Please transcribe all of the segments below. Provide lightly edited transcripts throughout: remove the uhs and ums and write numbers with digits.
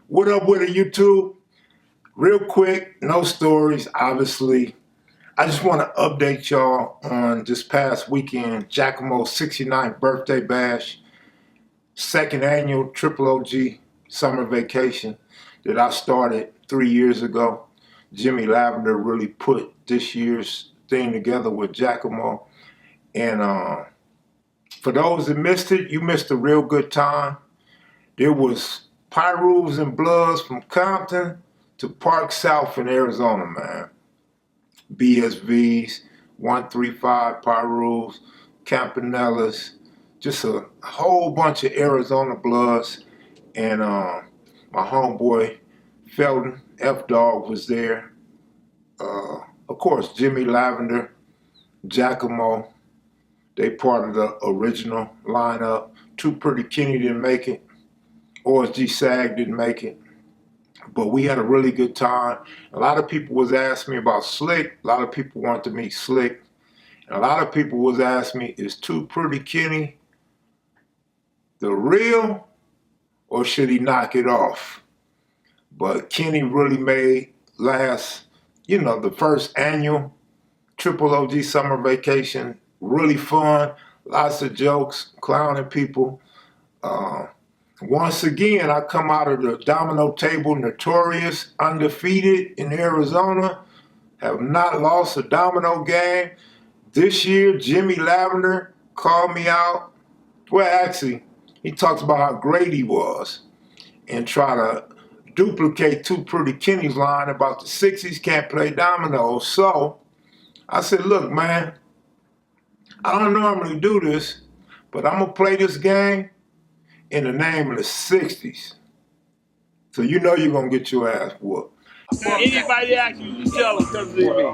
What up with it, YouTube? Real quick, no stories, obviously. I just want to update y'all on this past weekend, Jackamoe's 69th birthday bash, second annual Triple OG summer vacation that I started 3 years ago. Jimmy Lavender really put this year's thing together with Jackamoe. And for those that missed it, you missed a real good time. There was Pyrus and Bloods from Compton to Park South in Arizona, man. BSVs, 135 Pyrus, Campanellas, just a whole bunch of Arizona Bloods. And my homeboy Felton F Dog was there. Of course, Jimmy Lavender, Jackamoe, they part of the original lineup. Too Pretty Kenny didn't make it. OSG SAG didn't make it. But we had a really good time. A lot of people was asking me about Slick. A lot of people wanted to meet Slick. And a lot of people was asking me, is Too Pretty Kenny the real or should he knock it off? But Kenny really made the first annual Triple OG summer vacation really fun. Lots of jokes, clowning people. Once again, I come out of the domino table notorious, undefeated in Arizona, have not lost a domino game. This year, Jimmy Lavender called me out. Well, actually, he talks about how great he was and try to duplicate Too Pretty Kenny's line about the 60s can't play dominoes. So I said, look, man, I don't normally do this, but I'm going to play this game in the name of the 60s. So you know you're going to get your ass whooped. Anybody ask you, you tell them come see me.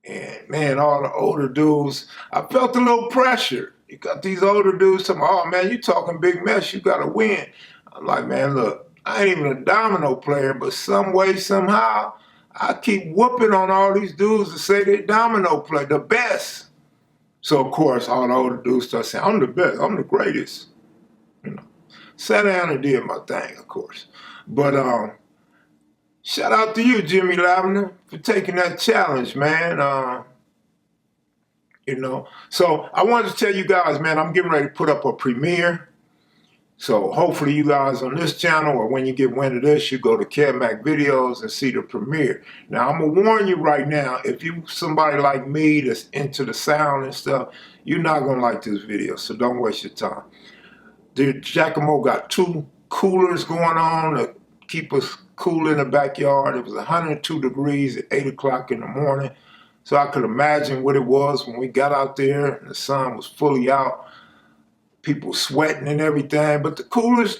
And man, all the older dudes, I felt a little pressure. You got these older dudes talking, oh man, you talking big mess, you gotta win. I'm like, man, look, I ain't even a domino player, but some way, somehow, I keep whooping on all these dudes that say they domino play, the best. So of course, all the older dudes start saying, I'm the best, I'm the greatest. Sat down and did my thing, of course. But shout out to you, Jimmy Lavender, for taking that challenge, man. So I wanted to tell you guys, man, I'm getting ready to put up a premiere. So hopefully you guys on this channel, or when you get wind of this, you go to Kev Mac videos and see the premiere. Now I'm gonna warn you right now, if you somebody like me that's into the sound and stuff, you're not gonna like this video, so don't waste your time. The Jackamoe got 2 coolers going on to keep us cool in the backyard. It was 102 degrees at 8 o'clock in the morning. So I could imagine what it was when we got out there and the sun was fully out. People sweating and everything. But the coolers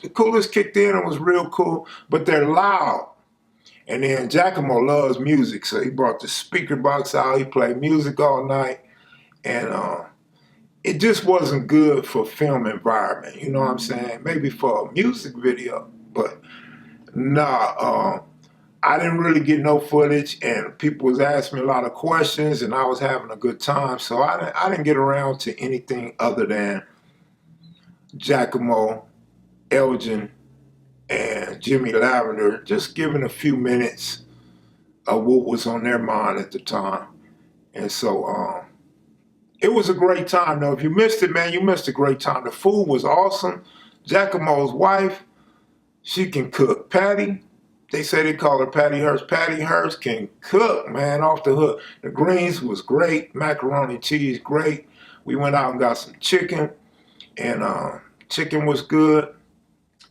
kicked in and was real cool. But they're loud. And then Jackamoe loves music. So he brought the speaker box out. He played music all night. And it just wasn't good for film environment. You know what I'm saying? Maybe for a music video. But nah, I didn't really get no footage, and people was asking me a lot of questions, and I was having a good time. So I didn't get around to anything other than Jackamoe, Elgin, and Jimmy Lavender, just giving a few minutes of what was on their mind at the time. And so it was a great time, though. If you missed it, man, you missed a great time. The food was awesome. Jackamoe's wife, she can cook. Patty, they say they call her Patty Hearst. Patty Hearst can cook, man, off the hook. The greens was great. Macaroni cheese, great. We went out and got some chicken, and chicken was good.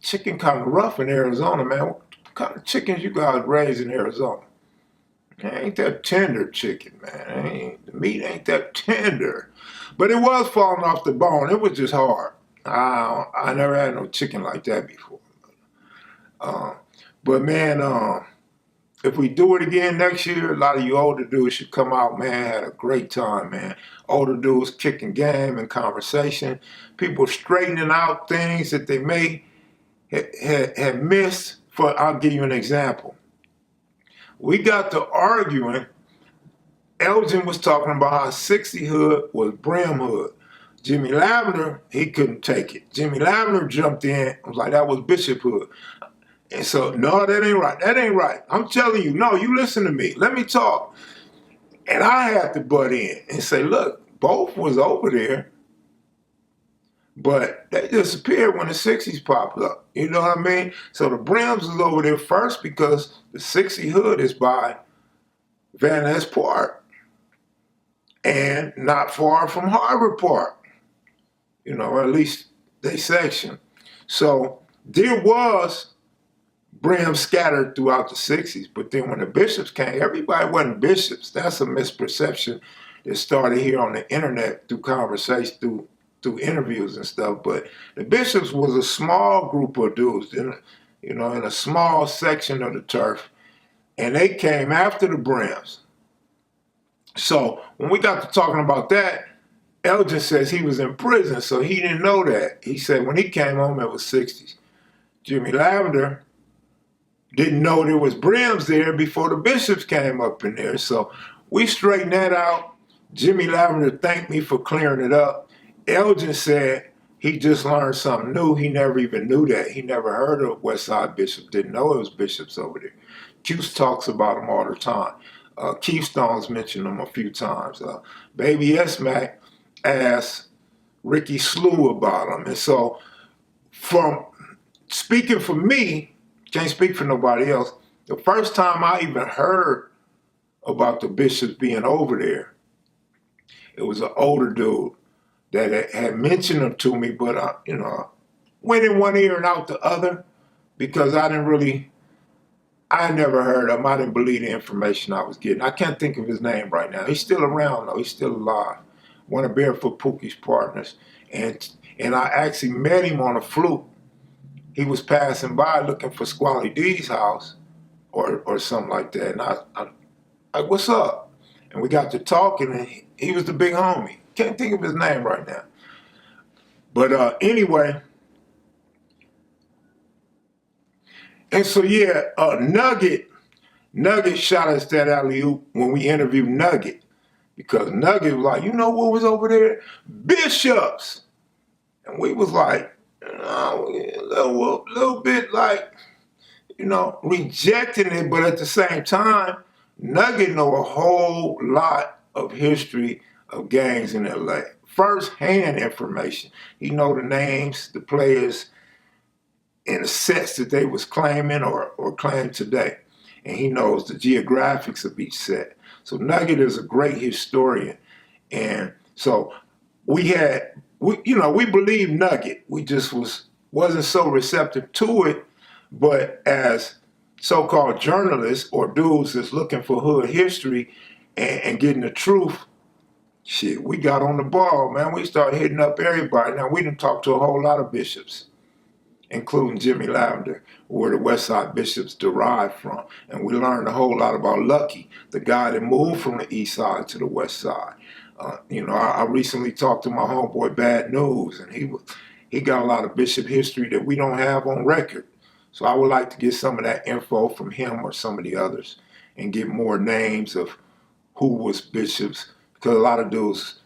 Chicken kind of rough in Arizona, man. What kind of chickens you guys raise in Arizona? Ain't that tender chicken, man. The meat ain't that tender. But it was falling off the bone. It was just hard. I never had no chicken like that before. But man, if we do it again next year, a lot of you older dudes should come out, man. Had a great time, man. Older dudes kicking game and conversation. People straightening out things that they may have missed. I'll give you an example. We got to arguing. Elgin was talking about how 60 Hood was Brim Hood. Jimmy Lavender, he couldn't take it. Jimmy Lavender jumped in, was like, that was Bishop Hood. And so, no, that ain't right. That ain't right. I'm telling you, no, you listen to me. Let me talk. And I had to butt in and say, look, both was over there, but they disappeared when the 60s popped up. You know what I mean? So the Brims was over there first because the 60 Hood is by Van Ness Park and not far from Harvard Park. You know, or at least they section. So there was Brim scattered throughout the 60s, but then when the bishops came, everybody wasn't bishops. That's a misperception that started here on the internet through conversation, through interviews and stuff. But the bishops was a small group of dudes, in a small section of the turf, and they came after the Brims. So when we got to talking about that, Elgin says he was in prison, so he didn't know that. He said when he came home, it was 60s. Jimmy Lavender didn't know there was Brims there before the bishops came up in there. So we straightened that out. Jimmy Lavender thanked me for clearing it up. Elgin said he just learned something new. He never even knew that. He never heard of West Side Bishop. Didn't know it was bishops over there. Cuse talks about them all the time. Keystone's mentioned them a few times. Baby S. Mac asked Ricky Slew about them. And so from speaking for me, can't speak for nobody else, the first time I even heard about the bishops being over there, it was an older dude that had mentioned them to me, but went in one ear and out the other because I never heard of him. I didn't believe the information I was getting. I can't think of his name right now. He's still around though. He's still alive. One of Barefoot Pookie's partners. And I actually met him on a fluke. He was passing by looking for Squally D's house or something like that. And I like, what's up? And we got to talking, and he was the big homie. Can't think of his name right now. But anyway, and so yeah, Nugget shot us that alley-oop when we interviewed Nugget. Because Nugget was like, you know what was over there? Bishops. And we was like, a little bit like, rejecting it, but at the same time, Nugget know a whole lot of history of gangs in LA. First-hand information. He know the names, the players, and the sets that they was claiming or claim today. And he knows the geographics of each set. So Nugget is a great historian. And so we believe Nugget. We just wasn't so receptive to it. But as so-called journalists or dudes that's looking for hood history and getting the truth, shit, we got on the ball, man. We started hitting up everybody. Now, we done talked to a whole lot of bishops, including Jimmy Lavender, where the West Side bishops derived from. And we learned a whole lot about Lucky, the guy that moved from the East Side to the West Side. I recently talked to my homeboy Bad News, and he got a lot of bishop history that we don't have on record. So I would like to get some of that info from him or some of the others and get more names of who was bishops. Because a lot of dudes,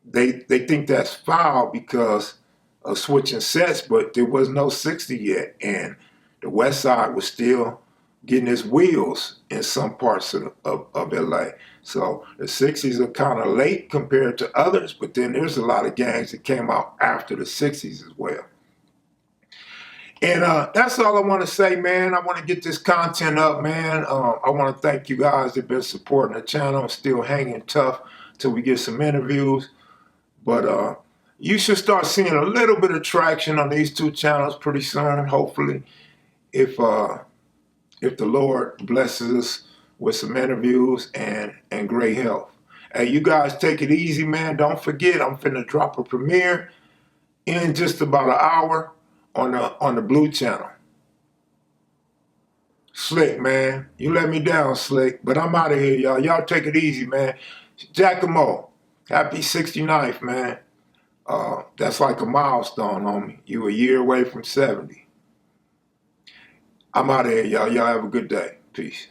they think that's foul because of switching sets, but there was no 60 yet. And the West Side was still getting its wheels in some parts of LA. So the 60s are kind of late compared to others, but then there's a lot of gangs that came out after the 60s as well. And that's all I want to say, man. I want to get this content up, man. I want to thank you guys that have been supporting the channel. I'm still hanging tough till we get some interviews. But you should start seeing a little bit of traction on these two channels pretty soon, hopefully, if the Lord blesses us with some interviews and great health. Hey, you guys take it easy, man. Don't forget, I'm finna drop a premiere in just about an hour on the Blue channel. Slick, man. You let me down, Slick. But I'm out of here, y'all. Y'all take it easy, man. Jackamoe, happy 69th, man. That's like a milestone on me. You a year away from 70. I'm out of here, y'all. Y'all have a good day. Peace.